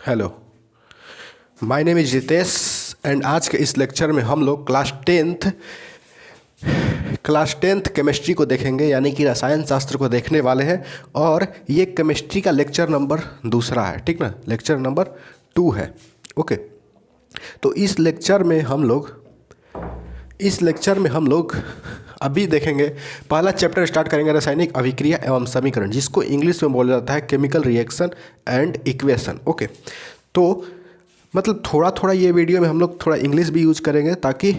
Hello, my name is Ritesh and आज के इस लेक्चर में हम लोग क्लास टेंथ केमिस्ट्री को देखेंगे, यानी कि रसायन शास्त्र को देखने वाले हैं। और ये केमिस्ट्री का लेक्चर नंबर दूसरा है, ठीक ना, लेक्चर नंबर 2 है। ओके, तो इस लेक्चर में हम लोग अभी देखेंगे, पहला चैप्टर स्टार्ट करेंगे रासायनिक अभिक्रिया एवं समीकरण, जिसको इंग्लिश में बोला जाता है chemical reaction and equation. Okay, तो मतलब थोड़ा थोड़ा ये वीडियो में हम लोग थोड़ा इंग्लिश भी यूज करेंगे, ताकि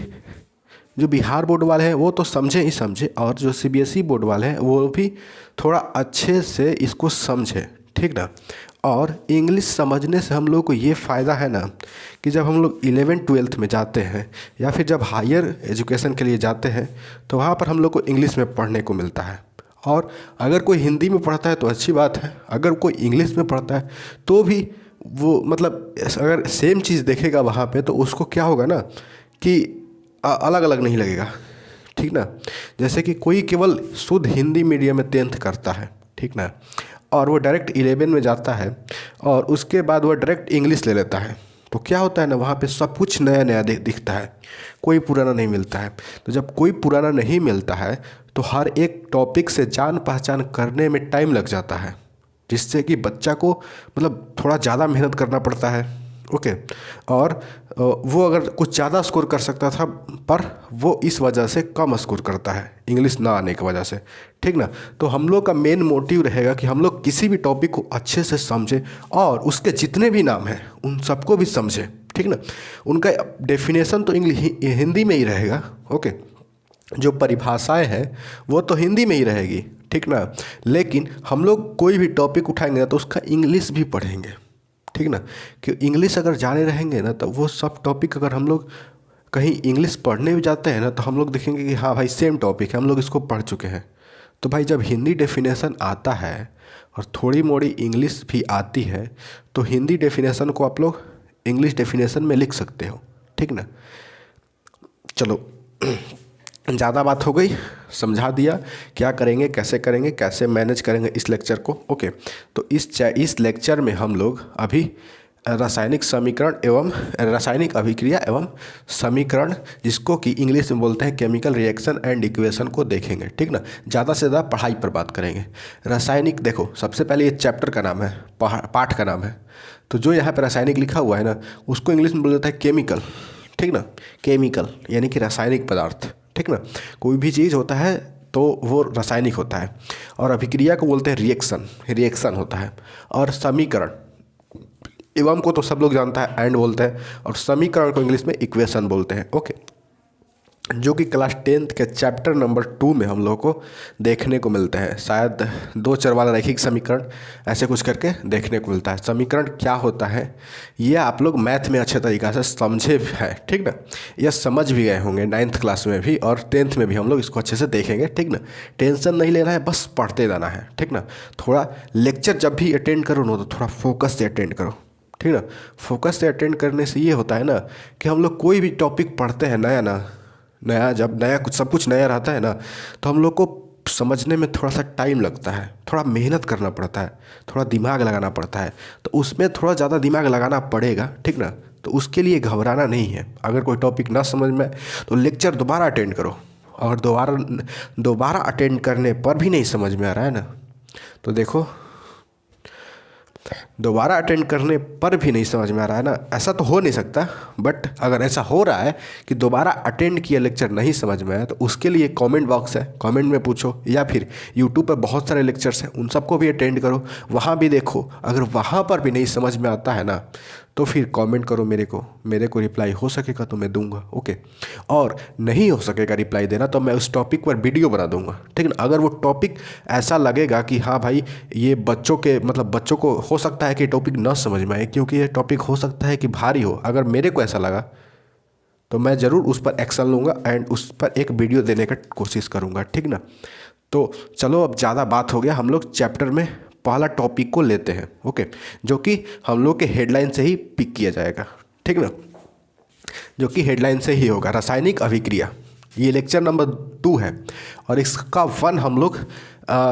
जो बिहार बोर्ड वाले हैं वो तो समझे ही समझे, और जो सीबीएसई बोर्ड वाले हैं वो भी थोड़ा अच्छे से इसको समझे, ठीक ना। और इंग्लिश समझने से हम लोग को ये फ़ायदा है ना कि जब हम लोग 11th-12th में जाते हैं या फिर जब हायर एजुकेशन के लिए जाते हैं तो वहाँ पर हम लोग को इंग्लिश में पढ़ने को मिलता है। और अगर कोई हिंदी में पढ़ता है तो अच्छी बात है, अगर कोई इंग्लिश में पढ़ता है तो भी वो मतलब अगर सेम चीज़ देखेगा वहाँ पे तो उसको क्या होगा ना कि अलग अलग नहीं लगेगा, ठीक ना। जैसे कि कोई केवल शुद्ध हिंदी मीडियम में 10th करता है, ठीक ना, और वो डायरेक्ट 11 में जाता है और उसके बाद वो डायरेक्ट इंग्लिश ले लेता है, तो क्या होता है ना, वहाँ पे सब कुछ नया नया दिखता है, कोई पुराना नहीं मिलता है। तो जब कोई पुराना नहीं मिलता है तो हर एक टॉपिक से जान पहचान करने में टाइम लग जाता है, जिससे कि बच्चा को मतलब थोड़ा ज़्यादा मेहनत करना पड़ता है। ओके, और वो अगर कुछ ज़्यादा स्कोर कर सकता था पर वो इस वजह से कम स्कोर करता है इंग्लिश ना आने की वजह से, ठीक ना। तो हम लोग का मेन मोटिव रहेगा कि हम लोग किसी भी टॉपिक को अच्छे से समझें और उसके जितने भी नाम हैं उन सबको भी समझें, ठीक ना। उनका डेफिनेशन तो हिंदी में ही रहेगा। ओके, जो परिभाषाएं हैं वो तो हिंदी में ही रहेगी, ठीक ना, लेकिन हम लोग कोई भी टॉपिक उठाएंगे ना तो उसका इंग्लिश भी पढ़ेंगे, ठीक ना। कि इंग्लिश अगर जाने रहेंगे ना तो वो सब टॉपिक अगर हम लोग कहीं इंग्लिश पढ़ने भी जाते हैं ना तो हम लोग देखेंगे कि हाँ भाई सेम टॉपिक है, हम लोग इसको पढ़ चुके हैं। तो भाई जब हिंदी डेफिनेशन आता है और थोड़ी मोड़ी इंग्लिश भी आती है तो हिंदी डेफिनेशन को आप लोग इंग्लिश डेफिनेशन में लिख सकते हो, ठीक ना। चलो ज़्यादा बात हो गई, समझा दिया क्या करेंगे, कैसे मैनेज करेंगे इस लेक्चर को। ओके, तो इस लेक्चर में हम लोग अभी रासायनिक समीकरण एवं रासायनिक अभिक्रिया एवं समीकरण, जिसको कि इंग्लिश में बोलते हैं केमिकल रिएक्शन एंड इक्वेशन को देखेंगे, ठीक ना। ज़्यादा से ज़्यादा पढ़ाई पर बात करेंगे। रासायनिक, देखो सबसे पहले ये चैप्टर का नाम है, पाठ का नाम है, तो जो यहाँ पर रासायनिक लिखा हुआ है ना उसको इंग्लिश में बोला जाता है केमिकल, ठीक ना। केमिकल यानी कि रासायनिक पदार्थ, ठीक ना। कोई भी चीज़ होता है तो वो रासायनिक होता है। और अभिक्रिया को बोलते हैं रिएक्शन होता है। और समीकरण, एवं को तो सब लोग जानता है एंड बोलते हैं, और समीकरण को इंग्लिश में इक्वेशन बोलते हैं। ओके, जो कि क्लास 10th के चैप्टर नंबर 2 में हम लोग को देखने को मिलते हैं। शायद 2 चर वाला रैखिक समीकरण ऐसे कुछ करके देखने को मिलता है। समीकरण क्या होता है ये आप लोग मैथ में अच्छे तरीक़ा से समझे भी है, ठीक ना। यह समझ भी गए होंगे 9th क्लास में भी, और 10th में भी हम लोग इसको अच्छे से देखेंगे, ठीक ना। टेंशन नहीं लेना है, बस पढ़ते जाना है, ठीक ना। थोड़ा लेक्चर जब भी अटेंड करो ना तो थोड़ा फोकस से अटेंड करो, ठीक ना। फोकस से अटेंड करने से ये होता है ना कि हम लोग कोई भी टॉपिक पढ़ते हैं नया जब नया कुछ सब कुछ नया रहता है ना तो हम लोग को समझने में थोड़ा सा टाइम लगता है, थोड़ा मेहनत करना पड़ता है, थोड़ा दिमाग लगाना पड़ता है। तो उसमें थोड़ा ज़्यादा दिमाग लगाना पड़ेगा, ठीक ना। तो उसके लिए घबराना नहीं है। अगर कोई टॉपिक ना समझ में आए तो लेक्चर दोबारा अटेंड करो, और दोबारा अटेंड करने पर भी नहीं समझ में आ रहा है ना तो देखो, दोबारा अटेंड करने पर भी नहीं समझ में आ रहा है ना, ऐसा तो हो नहीं सकता। बट अगर ऐसा हो रहा है कि दोबारा अटेंड किया लेक्चर नहीं समझ में आया तो उसके लिए कमेंट बॉक्स है, कमेंट में पूछो, या फिर यूट्यूब पर बहुत सारे लेक्चर्स हैं उन सबको भी अटेंड करो, वहाँ भी देखो। अगर वहाँ पर भी नहीं समझ में आता है ना तो फिर कमेंट करो मेरे को रिप्लाई हो सकेगा तो मैं दूंगा। ओके, और नहीं हो सकेगा रिप्लाई देना तो मैं उस टॉपिक पर वीडियो बना दूंगा, ठीक ना। अगर वो टॉपिक ऐसा लगेगा कि हाँ भाई ये बच्चों को हो सकता है कि टॉपिक ना समझ में आए, क्योंकि ये टॉपिक हो सकता है कि भारी हो, अगर मेरे को ऐसा लगा तो मैं ज़रूर उस पर एक्शन लूँगा एंड उस पर एक वीडियो देने का कोशिश करूँगा, ठीक ना। तो चलो अब ज़्यादा बात हो गया, हम लोग चैप्टर में पहला टॉपिक को लेते हैं। ओके, जो कि हम लोग के हेडलाइन से ही पिक किया जाएगा, ठीक ना, जो कि हेडलाइन से ही होगा, रासायनिक अभिक्रिया। ये लेक्चर नंबर 2 है और इसका 1 हम लोग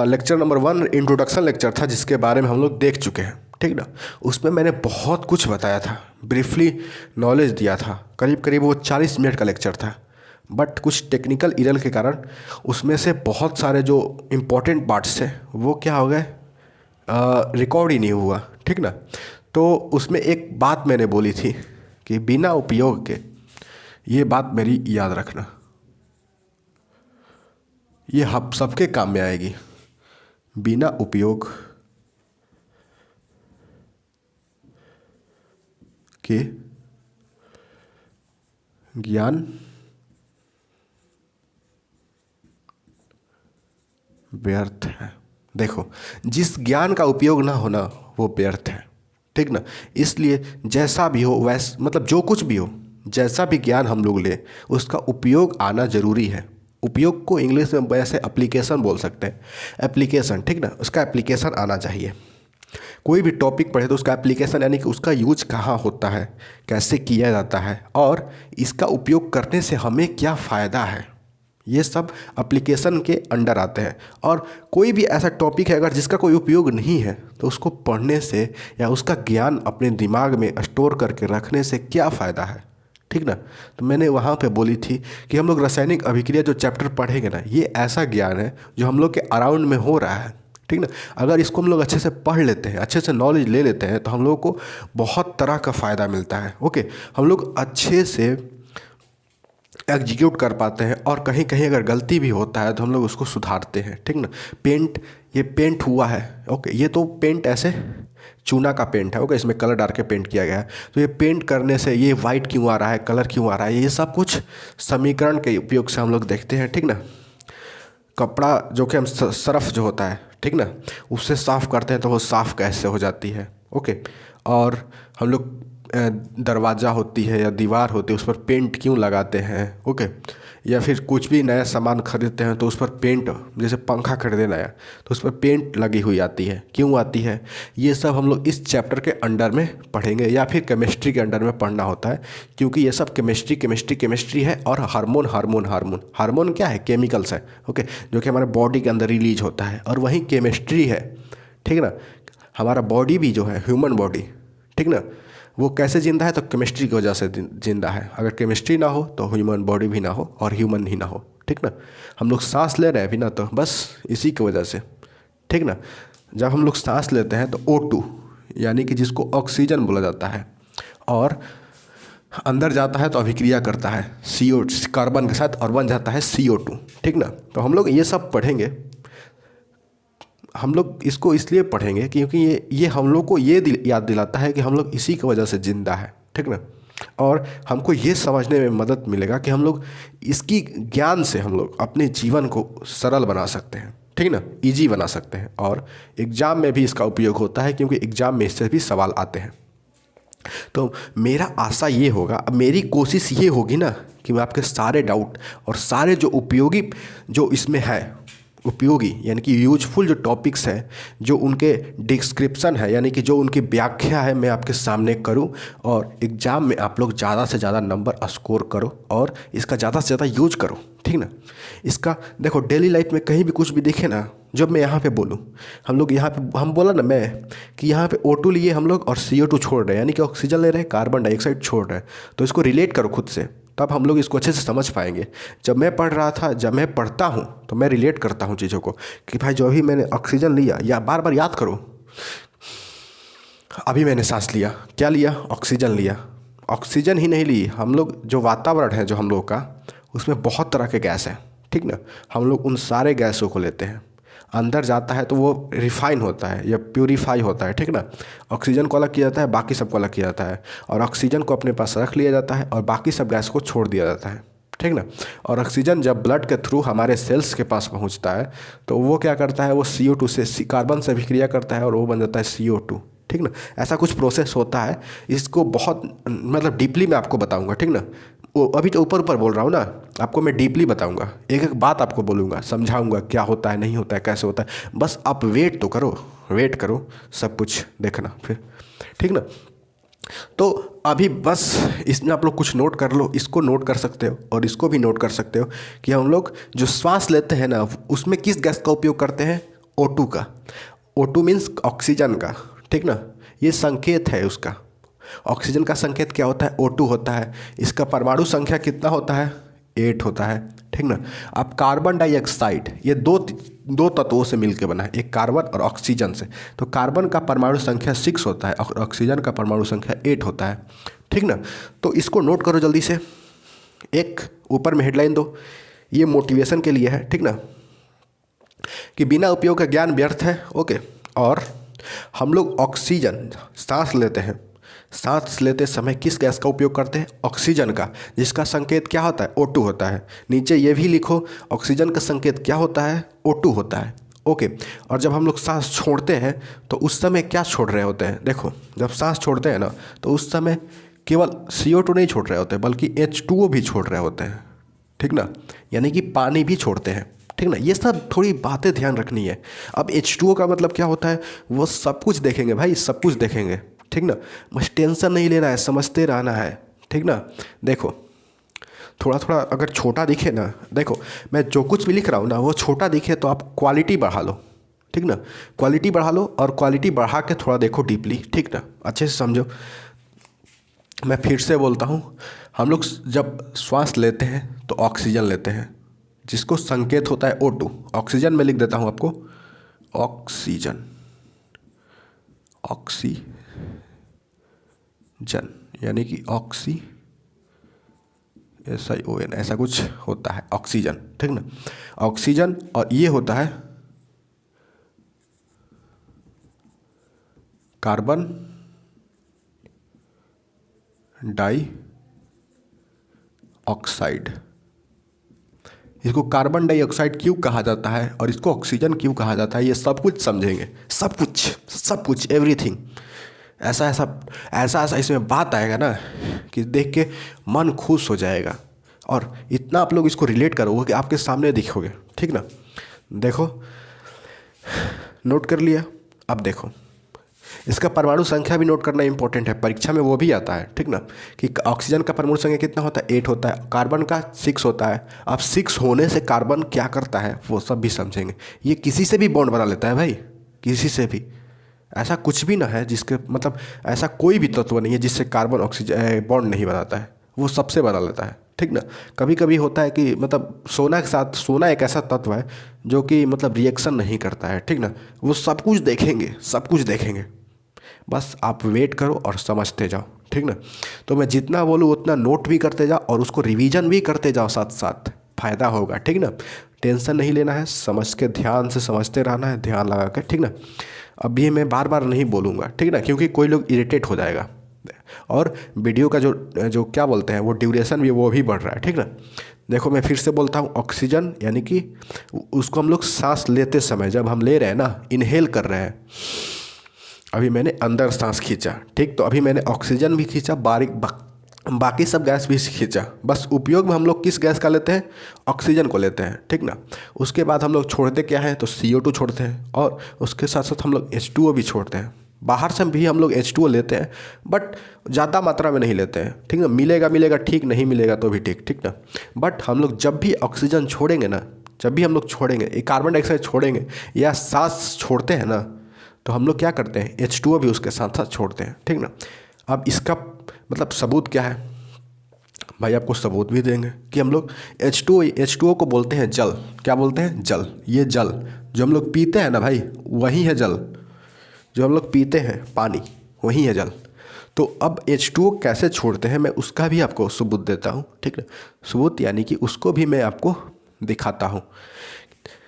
लेक्चर नंबर 1 इंट्रोडक्शन लेक्चर था जिसके बारे में हम लोग देख चुके हैं, ठीक ना। उसमें मैंने बहुत कुछ बताया था, ब्रीफली नॉलेज दिया था, करीब करीब वो 40 मिनट का लेक्चर था। बट कुछ टेक्निकल इरर के कारण उसमें से बहुत सारे जो इम्पोर्टेंट पार्ट्स थे वो क्या हो गए, रिकॉर्ड ही नहीं हुआ, ठीक ना। तो उसमें एक बात मैंने बोली थी कि बिना उपयोग के, ये बात मेरी याद रखना, ये हम सबके काम में आएगी। बिना उपयोग के ज्ञान व्यर्थ है। देखो, जिस ज्ञान का उपयोग ना होना वो व्यर्थ है, ठीक ना। इसलिए जैसा भी हो, मतलब जो कुछ भी हो, जैसा भी ज्ञान हम लोग ले, उसका उपयोग आना जरूरी है। उपयोग को इंग्लिश में वैसे एप्लीकेशन बोल सकते हैं, एप्लीकेशन, ठीक ना। उसका एप्लीकेशन आना चाहिए। कोई भी टॉपिक पढ़े तो उसका एप्लीकेशन यानी कि उसका यूज कहाँ होता है, कैसे किया जाता है, और इसका उपयोग करने से हमें क्या फ़ायदा है, ये सब एप्लीकेशन के अंडर आते हैं। और कोई भी ऐसा टॉपिक है अगर जिसका कोई उपयोग नहीं है तो उसको पढ़ने से या उसका ज्ञान अपने दिमाग में स्टोर करके रखने से क्या फ़ायदा है, ठीक ना। तो मैंने वहाँ पे बोली थी कि हम लोग रासायनिक अभिक्रिया जो चैप्टर पढ़ेंगे ना, ये ऐसा ज्ञान है जो हम लोग के अराउंड में हो रहा है, ठीक ना। अगर इसको हम लोग अच्छे से पढ़ लेते हैं, अच्छे से नॉलेज ले लेते हैं, तो हम लोगों को बहुत तरह का फ़ायदा मिलता है। ओके, हम लोग अच्छे से एग्जीक्यूट कर पाते हैं, और कहीं कहीं अगर गलती भी होता है तो हम लोग उसको सुधारते हैं, ठीक ना। ये पेंट हुआ है, ओके, ये तो पेंट ऐसे चूना का पेंट है, ओके, इसमें कलर डाल के पेंट किया गया है। तो ये पेंट करने से ये वाइट क्यों आ रहा है, कलर क्यों आ रहा है, ये सब कुछ समीकरण के उपयोग से हम लोग देखते हैं, ठीक ना। कपड़ा जो कि हम सरफ जो होता है, ठीक ना, उससे साफ़ करते हैं तो वो साफ़ कैसे हो जाती है, ओके। और हम लोग दरवाज़ा होती है या दीवार होती है उस पर पेंट क्यों लगाते हैं, ओके। या फिर कुछ भी नया सामान खरीदते हैं तो उस पर पेंट, जैसे पंखा खरीदे नया तो उस पर पेंट लगी हुई आती है, क्यों आती है, ये सब हम लोग इस चैप्टर के अंडर में पढ़ेंगे, या फिर केमिस्ट्री के अंडर में पढ़ना होता है, क्योंकि ये सब केमिस्ट्री है। और हार्मोन क्या है, केमिकल्स है, ओके, जो कि हमारे बॉडी के अंदर रिलीज होता है, और वही केमिस्ट्री है, ठीक ना। हमारा बॉडी भी जो है, ह्यूमन बॉडी, ठीक ना, वो कैसे जिंदा है, तो केमिस्ट्री की वजह से जिंदा है। अगर केमिस्ट्री ना हो तो ह्यूमन बॉडी भी ना हो और ह्यूमन ही ना हो, ठीक ना। हम लोग सांस ले रहे हैं भी ना, तो बस इसी की वजह से, ठीक ना। जब हम लोग सांस लेते हैं तो O2 यानी कि जिसको ऑक्सीजन बोला जाता है, और अंदर जाता है तो अभिक्रिया करता है कार्बन के साथ और बन जाता है CO2, ठीक ना। तो हम लोग ये सब पढ़ेंगे। हम लोग इसको इसलिए पढ़ेंगे क्योंकि ये हम लोग को ये याद दिलाता है कि हम लोग इसी की वजह से ज़िंदा है, ठीक ना। और हमको ये समझने में मदद मिलेगा कि हम लोग इसकी ज्ञान से हम लोग अपने जीवन को सरल बना सकते हैं, ठीक ना, इजी बना सकते हैं। और एग्ज़ाम में भी इसका उपयोग होता है, क्योंकि एग्ज़ाम में इससे भी सवाल आते हैं। तो मेरा आशा ये होगा, अब मेरी कोशिश ये होगी ना कि मैं आपके सारे डाउट और सारे जो उपयोगी जो इसमें है, उपयोगी यानी कि यूजफुल जो टॉपिक्स हैं, जो उनके डिस्क्रिप्शन है यानी कि जो उनकी व्याख्या है, मैं आपके सामने करूं, और एग्ज़ाम में आप लोग ज़्यादा से ज़्यादा नंबर स्कोर करो और इसका ज़्यादा से ज़्यादा यूज करो, ठीक ना। इसका देखो, डेली लाइफ में कहीं भी कुछ भी देखे ना, जब मैं यहाँ पे बोलूँ, हम लोग यहाँ पे, हम बोला ना मैं कि यहाँ पे O2 लिए हम लोग और CO2 छोड़ रहे हैं, यानी कि ऑक्सीजन ले रहे हैं, कार्बन डाइऑक्साइड छोड़ रहे हैं। तो इसको रिलेट करो खुद से, तब हम लोग इसको अच्छे से समझ पाएंगे। जब मैं पढ़ रहा था, जब मैं पढ़ता हूँ तो मैं रिलेट करता हूँ चीज़ों को, कि भाई जो अभी मैंने ऑक्सीजन लिया, या बार बार याद करो, अभी मैंने सांस लिया, क्या लिया, ऑक्सीजन लिया। ऑक्सीजन ही नहीं ली, हम लोग जो वातावरण है जो हम लोग का, उसमें बहुत तरह के गैस हैं, ठीक ना। हम लोग उन सारे गैसों को लेते हैं, अंदर जाता है तो वो रिफाइन होता है या प्यूरीफाई होता है, ठीक ना। ऑक्सीजन को अलग किया जाता है, बाकी सबको अलग किया जाता है, और ऑक्सीजन को अपने पास रख लिया जाता है और बाकी सब गैस को छोड़ दिया जाता है, ठीक ना। और ऑक्सीजन जब ब्लड के थ्रू हमारे सेल्स के पास पहुंचता है तो वो क्या करता है, वो CO2 से, कार्बन से अभिक्रिया करता है और वो बन जाता है CO2, ठीक ना। ऐसा कुछ प्रोसेस होता है। इसको बहुत मतलब डीपली मैं आपको बताऊंगा, ठीक ना। वो अभी तो ऊपर ऊपर बोल रहा हूँ ना, आपको मैं डीपली बताऊंगा, एक एक बात आपको बोलूँगा, समझाऊंगा क्या होता है, नहीं होता है, कैसे होता है। बस आप वेट तो करो, वेट करो, सब कुछ देखना फिर, ठीक ना। तो अभी बस इसमें आप लोग कुछ नोट कर लो, इसको नोट कर सकते हो और इसको भी नोट कर सकते हो कि हम लोग जो श्वास लेते हैं ना, उसमें किस गैस का उपयोग करते हैं, O2 का। O2 मीन्स ऑक्सीजन का, ठीक ना। ये संकेत है उसका। ऑक्सीजन का संकेत क्या होता है? O2 होता है। इसका परमाणु संख्या कितना होता है? 8 होता है, ठीक ना। अब कार्बन डाइऑक्साइड ये दो तत्वों से मिलकर बना है, एक कार्बन और ऑक्सीजन से। तो कार्बन का परमाणु संख्या 6 होता है और ऑक्सीजन का परमाणु संख्या 8 होता है, ठीक ना। तो इसको नोट करो जल्दी से, एक ऊपर में हेडलाइन दो, ये मोटिवेशन के लिए है, ठीक ना, कि बिना उपयोग का ज्ञान व्यर्थ है। ओके। और हम लोग ऑक्सीजन सांस लेते हैं, सांस लेते समय किस गैस का उपयोग करते हैं? ऑक्सीजन का, जिसका संकेत क्या होता है? O2 होता है। नीचे ये भी लिखो, ऑक्सीजन का संकेत क्या होता है? O2 होता है। ओके। और जब हम लोग सांस छोड़ते हैं तो उस समय क्या छोड़ रहे होते हैं? देखो, जब सांस छोड़ते हैं ना तो उस समय केवल CO2 नहीं छोड़ रहे होते बल्कि H2O भी छोड़ रहे होते हैं, ठीक ना, यानी कि पानी भी छोड़ते हैं, ठीक ना। ये सब थोड़ी बातें ध्यान रखनी है। अब H2O का मतलब क्या होता है? वो सब कुछ देखेंगे भाई, सब कुछ देखेंगे, ठीक ना। बस टेंशन नहीं लेना है, समझते रहना है, ठीक ना। देखो, थोड़ा थोड़ा अगर छोटा दिखे ना, देखो मैं जो कुछ भी लिख रहा हूँ ना वो छोटा दिखे तो आप क्वालिटी बढ़ा लो, ठीक ना। क्वालिटी बढ़ा लो और क्वालिटी बढ़ा के थोड़ा देखो डीपली, ठीक ना, अच्छे से समझो। मैं फिर से बोलता हूँ, हम लोग जब श्वास लेते हैं तो ऑक्सीजन लेते हैं, जिसको संकेत होता है O2। ऑक्सीजन में लिख देता हूँ आपको, ऑक्सीजन, ऑक्सीजन यानी कि ऑक्सी SION ऐसा कुछ होता है, ऑक्सीजन, ठीक ना। ऑक्सीजन, और ये होता है कार्बन डाई ऑक्साइड। इसको कार्बन डाइऑक्साइड क्यों कहा जाता है और इसको ऑक्सीजन क्यों कहा जाता है, ये सब कुछ समझेंगे, सब कुछ एवरीथिंग। ऐसा ऐसा ऐसा ऐसा इसमें बात आएगा ना कि देख के मन खुश हो जाएगा, और इतना आप लोग इसको रिलेट करोगे कि आपके सामने दिखोगे, ठीक ना। देखो, नोट कर लिया। अब देखो, इसका परमाणु संख्या भी नोट करना इंपॉर्टेंट है, परीक्षा में वो भी आता है, ठीक ना, कि ऑक्सीजन का परमाणु संख्या कितना होता है? 8 होता है। कार्बन का 6 होता है। अब 6 होने से कार्बन क्या करता है वो सब भी समझेंगे। ये किसी से भी बॉन्ड बना लेता है भाई, किसी से भी। ऐसा कुछ भी ना है जिसके मतलब ऐसा कोई भी तत्व नहीं है जिससे कार्बन ऑक्सीजन बॉन्ड नहीं बनाता है, वो सबसे बना लेता है, ठीक ना। कभी कभी होता है कि मतलब सोना के साथ, सोना एक ऐसा तत्व है जो कि मतलब रिएक्शन नहीं करता है, ठीक ना। वो सब कुछ देखेंगे, सब कुछ देखेंगे, बस आप वेट करो और समझते जाओ, ठीक ना। तो मैं जितना बोलूँ उतना नोट भी करते जाओ और उसको रिवीजन भी करते जाओ, साथ साथ फ़ायदा होगा, ठीक ना। टेंशन नहीं लेना है, समझ के ध्यान से समझते रहना है, ध्यान लगा के, ठीक ना। अभी मैं बार बार नहीं बोलूँगा, ठीक ना, क्योंकि कोई लोग इरिटेट हो जाएगा और वीडियो का जो जो क्या बोलते हैं वो ड्यूरेशन भी वो भी बढ़ रहा है, ठीक ना। देखो मैं फिर से बोलता हूँ, ऑक्सीजन यानी कि उसको हम लोग सांस लेते समय जब हम ले रहे हैं ना, इनहेल कर रहे हैं, अभी मैंने अंदर सांस खींचा, ठीक, तो अभी मैंने ऑक्सीजन भी खींचा, बाकी सब गैस भी खींचा। बस उपयोग में हम लोग किस गैस का लेते हैं? ऑक्सीजन को लेते हैं, ठीक ना। उसके बाद हम लोग छोड़ते क्या है? तो CO2 छोड़ते हैं, और उसके साथ साथ हम लोग H2O भी छोड़ते हैं। बाहर से भी हम लोग H2O लेते हैं, बट ज़्यादा मात्रा में नहीं लेते हैं, ठीक ना। मिलेगा ठीक, नहीं मिलेगा तो भी ठीक, ठीक ना। बट हम लोग जब भी ऑक्सीजन छोड़ेंगे ना, जब भी हम लोग छोड़ेंगे, कार्बन डाइऑक्साइड छोड़ेंगे या सांस छोड़ते हैं ना, तो हम लोग क्या करते हैं? H2O भी उसके साथ साथ छोड़ते हैं, ठीक ना। अब इसका मतलब सबूत क्या है भाई? आपको सबूत भी देंगे कि हम लोग H2O को बोलते हैं जल। क्या बोलते हैं? जल। ये जल जो हम लोग पीते हैं ना भाई, वही है जल। जो हम लोग पीते हैं पानी, वही है जल। तो अब H2O कैसे छोड़ते हैं मैं उसका भी आपको सबूत देता हूँ, ठीक है। सबूत यानी कि उसको भी मैं आपको दिखाता हूँ।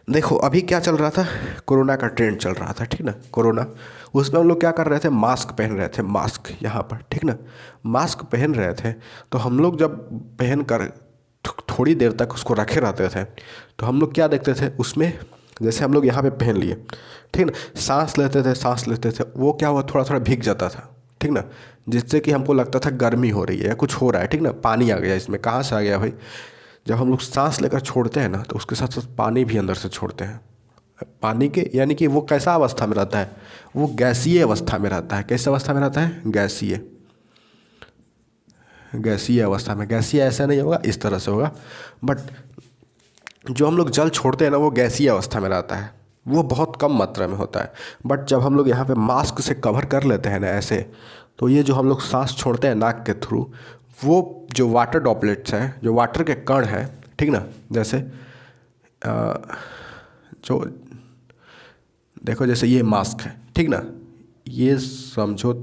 देखो अभी क्या चल रहा था? कोरोना का ट्रेंड चल रहा था, ठीक ना। कोरोना, उसमें हम लोग क्या कर रहे थे? मास्क पहन रहे थे, मास्क यहाँ पर, ठीक ना। मास्क पहन रहे थे तो हम लोग जब पहन कर थोड़ी देर तक उसको रखे रहते थे तो हम लोग क्या देखते थे उसमें? जैसे हम लोग यहाँ पे पहन लिए, ठीक ना, सांस लेते थे, वो क्या हुआ? थोड़ा थोड़ा भीग जाता था, ठीक ना, जिससे कि हमको लगता था गर्मी हो रही है या कुछ हो रहा है, ठीक ना। पानी आ गया इसमें, कहाँ से आ गया भाई? जब हम लोग सांस लेकर छोड़ते हैं ना तो उसके साथ साथ पानी भी अंदर से छोड़ते हैं। पानी के यानी कि वो कैसा अवस्था में रहता है? वो गैसीय अवस्था में रहता है। कैसे अवस्था में रहता है? गैसीय अवस्था में। गैसीय ऐसा नहीं होगा, इस तरह से होगा, बट जो हम लोग जल छोड़ते हैं ना वो गैसीय अवस्था में रहता है, वो बहुत कम मात्रा में होता है। बट जब हम लोग यहाँ पे मास्क से कवर कर लेते हैं ना ऐसे, तो ये जो हम लोग सांस छोड़ते हैं नाक के थ्रू, वो जो वाटर ड्रॉपलेट्स हैं, जो वाटर के कण हैं, ठीक ना, जैसे जो देखो जैसे ये मास्क है, ठीक ना, ये समझो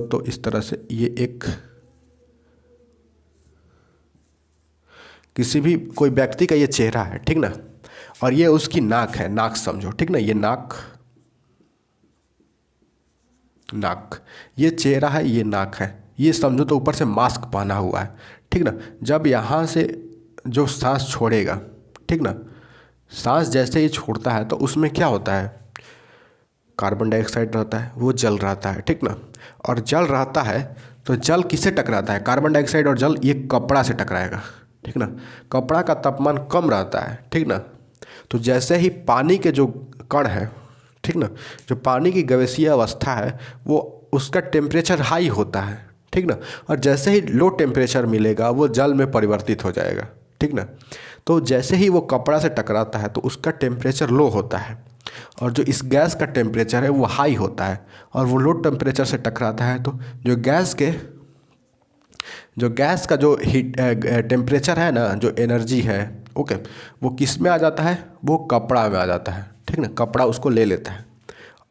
तो इस तरह से ये एक किसी भी कोई व्यक्ति का ये चेहरा है, ठीक ना, और ये उसकी नाक है, नाक समझो, ठीक ना, ये नाक, ये चेहरा है, ये नाक है, ये समझो तो ऊपर से मास्क पहना हुआ है, ठीक ना। जब यहाँ से जो सांस छोड़ेगा, ठीक ना, सांस जैसे ही छोड़ता है तो उसमें क्या होता है, कार्बन डाइऑक्साइड रहता है, वो जल रहता है, ठीक ना। और जल रहता है तो जल किससे टकराता है, कार्बन डाइऑक्साइड और जल, ये कपड़ा से टकराएगा, ठीक ना। कपड़ा का तापमान कम रहता है, ठीक ना। तो जैसे ही पानी के जो कण है, ठीक ना, जो पानी की गैसीय अवस्था है, वो उसका टेम्परेचर हाई होता है, ठीक ना। और जैसे ही लो टेम्परेचर मिलेगा वो जल में परिवर्तित हो जाएगा, ठीक ना। तो जैसे ही वो कपड़ा से टकराता है तो उसका टेम्परेचर लो होता है, और जो इस गैस का टेम्परेचर है वो हाई होता है, और वो लो टेम्परेचर से टकराता है तो जो गैस का जो हीट टेम्परेचर है ना, जो एनर्जी है, ओके, वो किस में आ जाता है, वो कपड़ा में आ जाता है, ठीक ना। कपड़ा उसको ले लेता है,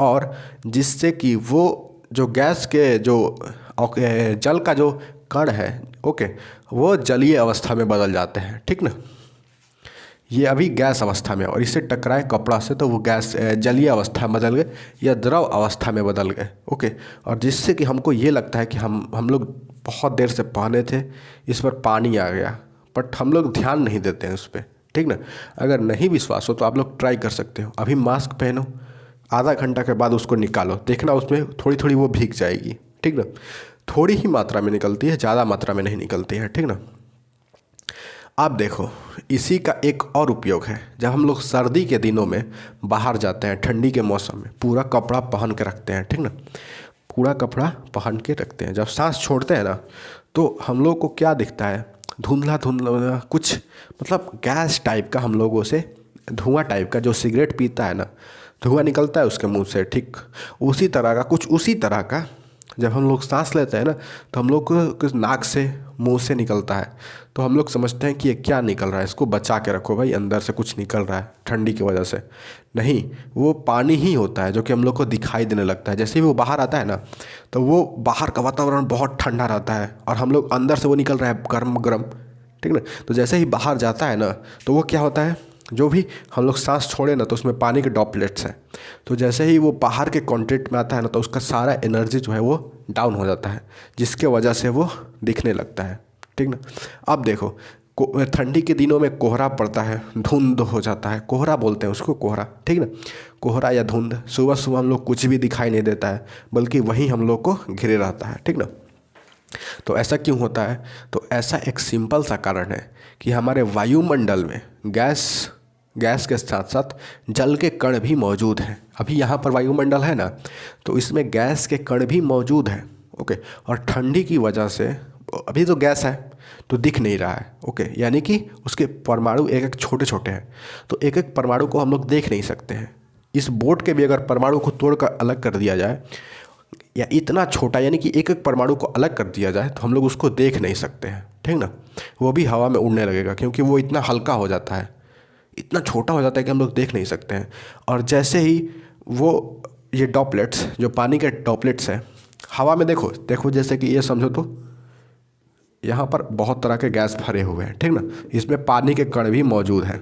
और जिससे कि वो जो गैस के जो जल का जो कण है, ओके, वो जलीय अवस्था में बदल जाते हैं, ठीक ना। ये अभी गैस अवस्था में, और इससे टकराए कपड़ा से तो वो गैस जलीय अवस्था में बदल गए या द्रव अवस्था में बदल गए, ओके। और जिससे कि हमको ये लगता है कि हम लोग बहुत देर से पहने थे, इस पर पानी आ गया, बट हम लोग ध्यान नहीं देते हैं उस पर, ठीक ना। अगर नहीं विश्वास हो तो आप लोग ट्राई कर सकते हो, अभी मास्क पहनो, आधा घंटा के बाद उसको निकालो, देखना उसमें थोड़ी थोड़ी वो भीग जाएगी, ठीक ना। थोड़ी ही मात्रा में निकलती है, ज़्यादा मात्रा में नहीं निकलती है, ठीक ना। आप देखो, इसी का एक और उपयोग है, जब हम लोग सर्दी के दिनों में बाहर जाते हैं, ठंडी के मौसम में पूरा कपड़ा पहन के रखते हैं, ठीक ना, पूरा कपड़ा पहन के रखते हैं। जब सांस छोड़ते हैं ना तो हम लोग को क्या दिखता है, धुंधला धुंधला कुछ, मतलब गैस टाइप का, हम लोगों से धुआं टाइप का, जो सिगरेट पीता है ना, धुआं निकलता है उसके मुंह से, ठीक उसी तरह का, कुछ उसी तरह का जब हम लोग सांस लेते हैं ना तो हम लोग को कुछ नाक से, मुंह से निकलता है, तो हम लोग समझते हैं कि ये क्या निकल रहा है, इसको बचा के रखो भाई, अंदर से कुछ निकल रहा है ठंडी की वजह से। नहीं, वो पानी ही होता है जो कि हम लोग को दिखाई देने लगता है। जैसे ही वो बाहर आता है ना तो वो बाहर का वातावरण बहुत ठंडा रहता है, और हम लोग अंदर से वो निकल रहा है गर्म गर्म, ठीक ना। तो जैसे ही बाहर जाता है ना तो वो क्या होता है, जो भी हम लोग सांस छोड़े ना तो उसमें पानी के ड्रॉपलेट्स हैं, तो जैसे ही वो बाहर के कांटेक्ट में आता है ना तो उसका सारा एनर्जी जो है वो डाउन हो जाता है, जिसके वजह से वो दिखने लगता है, ठीक ना। अब देखो, ठंडी के दिनों में कोहरा पड़ता है, धुंध हो जाता है, कोहरा बोलते हैं उसको, कोहरा, ठीक ना, कोहरा या धुंध, सुबह सुबह हम लोग कुछ भी दिखाई नहीं देता है, बल्कि वही हम लोग को घिरे रहता है, ठीक ना। तो ऐसा क्यों होता है, तो ऐसा एक सिंपल सा कारण है कि हमारे वायुमंडल में गैस के साथ साथ जल के कण भी मौजूद हैं। अभी यहाँ पर वायुमंडल है ना, तो इसमें गैस के कण भी मौजूद हैं, ओके। और ठंडी की वजह से अभी तो गैस है तो दिख नहीं रहा है, ओके, यानी कि उसके परमाणु एक एक छोटे छोटे हैं, तो एक एक परमाणु को हम लोग देख नहीं सकते हैं। इस बोर्ड के भी अगर परमाणु को तोड़कर अलग कर दिया जाए, या इतना छोटा, यानी कि एक एक परमाणु को अलग कर दिया जाए, तो हम लोग उसको देख नहीं सकते हैं, ठीक ना। वो भी हवा में उड़ने लगेगा, क्योंकि वो इतना हल्का हो जाता है, इतना छोटा हो जाता है कि हम लोग देख नहीं सकते हैं। और जैसे ही वो ये ड्रॉपलेट्स, जो पानी के ड्रॉपलेट्स हैं, हवा में देखो जैसे कि ये समझो तो यहाँ पर बहुत तरह के गैस भरे हुए हैं, ठीक ना, इसमें पानी के कण भी मौजूद हैं।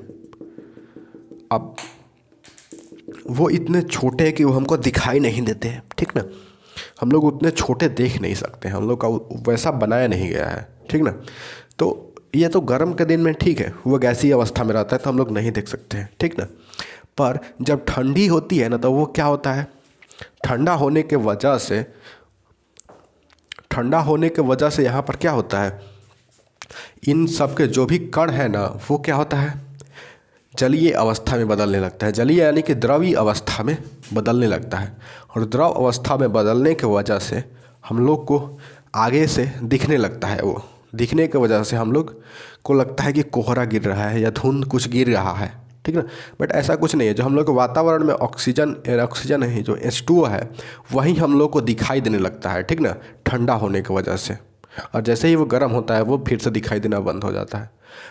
अब वो इतने छोटे हैं कि वो हमको दिखाई नहीं देते हैं, ठीक ना, हम लोग उतने छोटे देख नहीं सकते हैं, हम लोग का वैसा बनाया नहीं गया है, ठीक ना। तो ये तो गर्म के दिन में ठीक है, वो गैसीय अवस्था में रहता है तो हम लोग नहीं देख सकते हैं, ठीक ना। पर जब ठंडी होती है ना तो वो क्या होता है, ठंडा होने के वजह से यहाँ पर क्या होता है, इन सब के जो भी कण है ना वो क्या होता है, जलीय अवस्था में बदलने लगता है। जलीय यानी कि द्रवीय अवस्था में बदलने लगता है, और द्रव अवस्था में बदलने की वजह से हम लोग को आगे से दिखने लगता है वो, दिखने की वजह से हम लोग को लगता है कि कोहरा गिर रहा है या धुंध कुछ गिर रहा है, ठीक ना। बट ऐसा कुछ नहीं है। जो हम लोग के वातावरण में ऑक्सीजन है, जो H2O है, वही हम लोग को दिखाई देने लगता है, ठीक ना, ठंडा होने की वजह से। और जैसे ही वो गर्म होता है वो फिर से दिखाई देना बंद हो जाता है।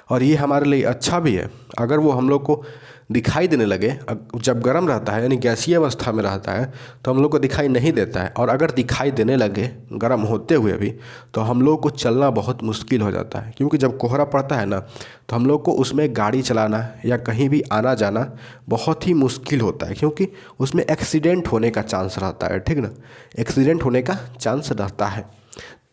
और ये हमारे लिए अच्छा भी है। अगर वो हम लोग को दिखाई देने लगे, जब गर्म रहता है यानी गैसीय अवस्था में रहता है, तो हम लोग को दिखाई नहीं देता है। और अगर दिखाई देने लगे गर्म होते हुए भी, तो हम लोग को चलना बहुत मुश्किल हो जाता है। क्योंकि जब कोहरा पड़ता है ना, तो हम लोग को उसमें गाड़ी चलाना या कहीं भी आना जाना बहुत ही मुश्किल होता है, क्योंकि उसमें एक्सीडेंट होने का चांस रहता है, ठीक ना, एक्सीडेंट होने का चांस रहता है।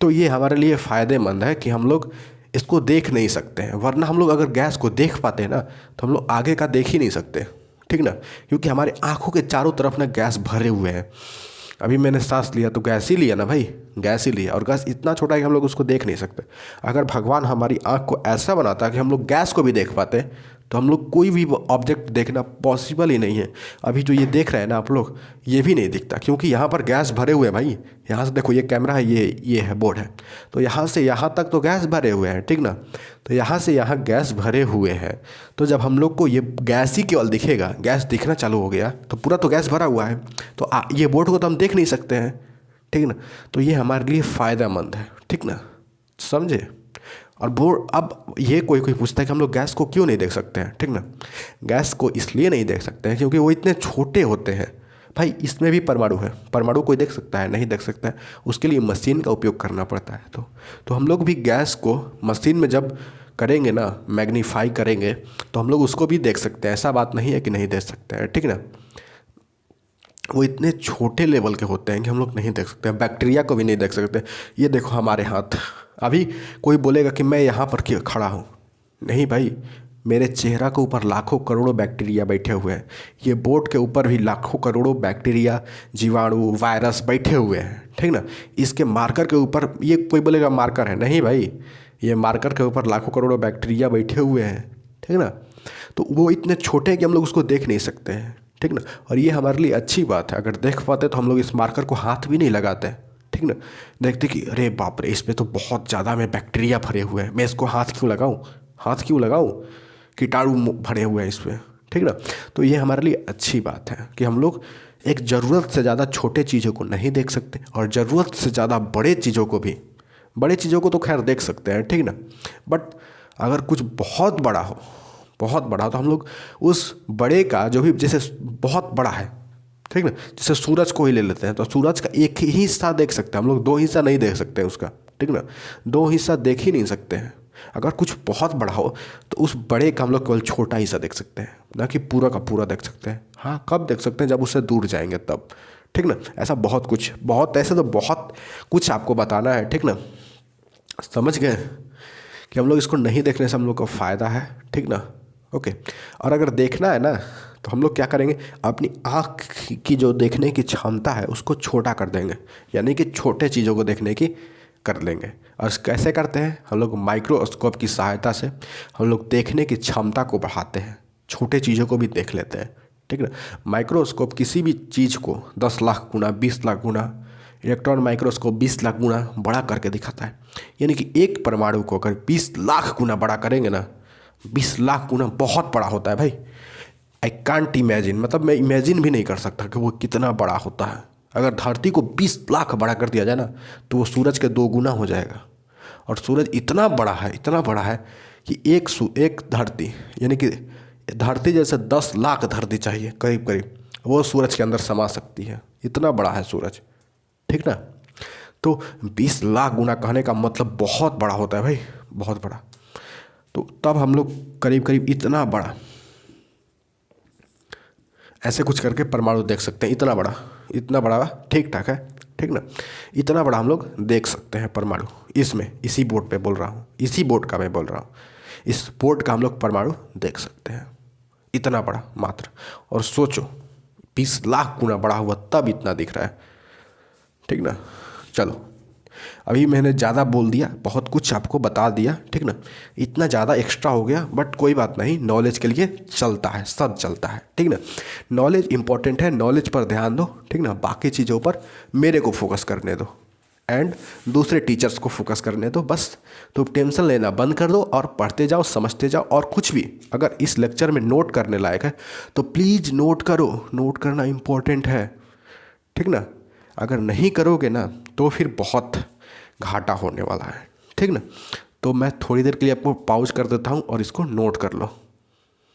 तो ये हमारे लिए फ़ायदेमंद है कि हम लोग इसको देख नहीं सकते हैं। वरना हम लोग अगर गैस को देख पाते हैं ना, तो हम लोग आगे का देख ही नहीं सकते, ठीक ना, क्योंकि हमारे आँखों के चारों तरफ ना गैस भरे हुए हैं। अभी मैंने सांस लिया तो गैस ही लिया ना भाई, गैस ही लिया। और गैस इतना छोटा है कि हम लोग उसको देख नहीं सकते। अगर भगवान हमारी आँख को ऐसा बनाता कि हम लोग गैस को भी देख पाते, तो हम लोग कोई भी ऑब्जेक्ट देखना पॉसिबल ही नहीं है। अभी जो ये देख रहे हैं ना आप लोग, ये भी नहीं दिखता, क्योंकि यहाँ पर गैस भरे हुए हैं भाई। यहाँ से देखो, ये कैमरा है, ये है बोर्ड है, तो यहाँ से यहाँ तक तो गैस भरे हुए हैं, ठीक ना। तो यहाँ से यहाँ गैस भरे हुए हैं। तो जब हम लोग को ये गैस ही केवल दिखेगा, गैस दिखना चालू हो गया, तो पूरा तो गैस भरा हुआ है, तो ये बोर्ड को तो हम देख नहीं सकते हैं, ठीक ना। तो ये हमारे लिए फ़ायदेमंद है, ठीक ना, समझे। और बोर्ड, अब ये कोई पूछता है कि हम लोग गैस को क्यों नहीं देख सकते हैं, ठीक ना। गैस को इसलिए नहीं देख सकते हैं क्योंकि वो इतने छोटे होते हैं भाई। इसमें भी परमाणु है, परमाणु कोई देख सकता है? नहीं देख सकता है। उसके लिए मशीन का उपयोग करना पड़ता है। तो हम लोग भी गैस को मशीन में जब करेंगे ना, मैग्नीफाई करेंगे, तो हम लोग उसको भी देख सकते हैं। ऐसा बात नहीं है कि नहीं देख सकते हैं, ठीक ना। वो इतने छोटे लेवल के होते हैं कि हम लोग नहीं देख सकते हैं। बैक्टीरिया को भी नहीं देख सकते। ये देखो हमारे हाथ। अभी कोई बोलेगा कि मैं यहाँ पर क्यों खड़ा हूँ, नहीं भाई, मेरे चेहरा के ऊपर लाखों करोड़ों बैक्टीरिया बैठे हुए हैं। ये बोर्ड के ऊपर भी लाखों करोड़ों बैक्टीरिया, जीवाणु, वायरस बैठे हुए हैं, ठीक ना। इसके मार्कर के ऊपर, ये कोई बोलेगा मार्कर है, नहीं भाई, ये मार्कर के ऊपर लाखों करोड़ों बैक्टीरिया बैठे हुए हैं, ठीक ना। तो वो इतने छोटे हैं कि हम लोग उसको देख नहीं सकते हैं, ठीक ना। और ये हमारे लिए अच्छी बात है। अगर देख पाते तो हम लोग इस मार्कर को हाथ भी नहीं लगाते, ठीक ना। देखते कि अरे बाप रे, इसमें तो बहुत ज़्यादा में बैक्टीरिया भरे हुए हैं, मैं इसको हाथ क्यों लगाऊं, हाथ क्यों लगाऊं, कीटाणु भरे हुए हैं इसमें, ठीक ना। तो ये हमारे लिए अच्छी बात है कि हम लोग एक ज़रूरत से ज़्यादा छोटे चीज़ों को नहीं देख सकते, और ज़रूरत से ज़्यादा बड़े चीज़ों को भी, बड़े चीज़ों को तो खैर देख सकते हैं, ठीक ना। बट अगर कुछ बहुत बड़ा हो, बहुत बड़ा, तो हम लोग उस बड़े का जो भी, जैसे बहुत बड़ा है, ठीक ना, जैसे सूरज को ही ले लेते हैं, तो सूरज का एक ही हिस्सा देख सकते हैं हम लोग, दो हिस्सा नहीं देख सकते हैं उसका, ठीक ना। दो हिस्सा देख ही नहीं सकते हैं। अगर कुछ बहुत बड़ा हो तो उस बड़े का हम लोग केवल छोटा हिस्सा देख सकते हैं, ना कि पूरा का पूरा देख सकते हैं। हाँ, कब देख सकते हैं? जब उससे दूर जाएंगे तब, ठीक ना। ऐसा बहुत कुछ, बहुत ऐसे तो बहुत कुछ आपको बताना है, ठीक ना। समझ गए कि हम लोग इसको नहीं देखने से हम लोग को फ़ायदा है, ठीक ना। ओके। और अगर देखना है ना, तो हम लोग क्या करेंगे, अपनी आँख की जो देखने की क्षमता है उसको छोटा कर देंगे, यानी कि छोटे चीज़ों को देखने की कर लेंगे। और कैसे करते हैं? हम लोग माइक्रोस्कोप की सहायता से हम लोग देखने की क्षमता को बढ़ाते हैं, छोटे चीज़ों को भी देख लेते हैं, ठीक ना। माइक्रोस्कोप किसी भी चीज़ को 10 लाख गुना, 20 लाख गुना, इलेक्ट्रॉन माइक्रोस्कोप 20 लाख गुना बड़ा करके दिखाता है। यानी कि एक परमाणु को अगर 20 लाख गुना बड़ा करेंगे ना, 20 लाख गुना बहुत बड़ा होता है भाई। आई कांट इमेजिन, मतलब मैं इमेजिन भी नहीं कर सकता कि वो कितना बड़ा होता है। अगर धरती को 20 लाख बड़ा कर दिया जाए ना, तो वो सूरज के 2 गुना हो जाएगा। और सूरज इतना बड़ा है, इतना बड़ा है कि एक धरती, यानी कि धरती जैसे 10 लाख धरती चाहिए करीब करीब, वो सूरज के अंदर समा सकती है। इतना बड़ा है सूरज, ठीक ना। तो 20 लाख गुना कहने का मतलब बहुत बड़ा होता है भाई, बहुत बड़ा। तो तब हम लोग करीब करीब इतना बड़ा, ऐसे कुछ करके परमाणु देख सकते हैं। इतना बड़ा ठीक ठाक है, ठीक ना। इतना बड़ा हम लोग देख सकते हैं परमाणु। इसमें, इसी बोर्ड पे बोल रहा हूँ, इसी बोर्ड का मैं बोल रहा हूँ, इस बोर्ड का हम लोग परमाणु देख सकते हैं, इतना बड़ा मात्र। और सोचो 20 लाख गुना बड़ा हुआ तब इतना दिख रहा है, ठीक ना। चलो, अभी मैंने ज़्यादा बोल दिया, बहुत कुछ आपको बता दिया, ठीक ना। इतना ज़्यादा एक्स्ट्रा हो गया, बट कोई बात नहीं, नॉलेज के लिए चलता है, सब चलता है, ठीक ना। नॉलेज इंपॉर्टेंट है, नॉलेज पर ध्यान दो, ठीक ना। बाकी चीज़ों पर मेरे को फोकस करने दो, एंड दूसरे टीचर्स को फोकस करने दो बस। तो टेंशन लेना बंद कर दो और पढ़ते जाओ, समझते जाओ। और कुछ भी अगर इस लेक्चर में नोट करने लायक है तो प्लीज़ नोट करो, नोट करना इम्पोर्टेंट है, ठीक ना। अगर नहीं करोगे ना तो फिर बहुत घाटा होने वाला है, ठीक ना। तो मैं थोड़ी देर के लिए आपको पॉज कर देता हूँ और इसको नोट कर लो।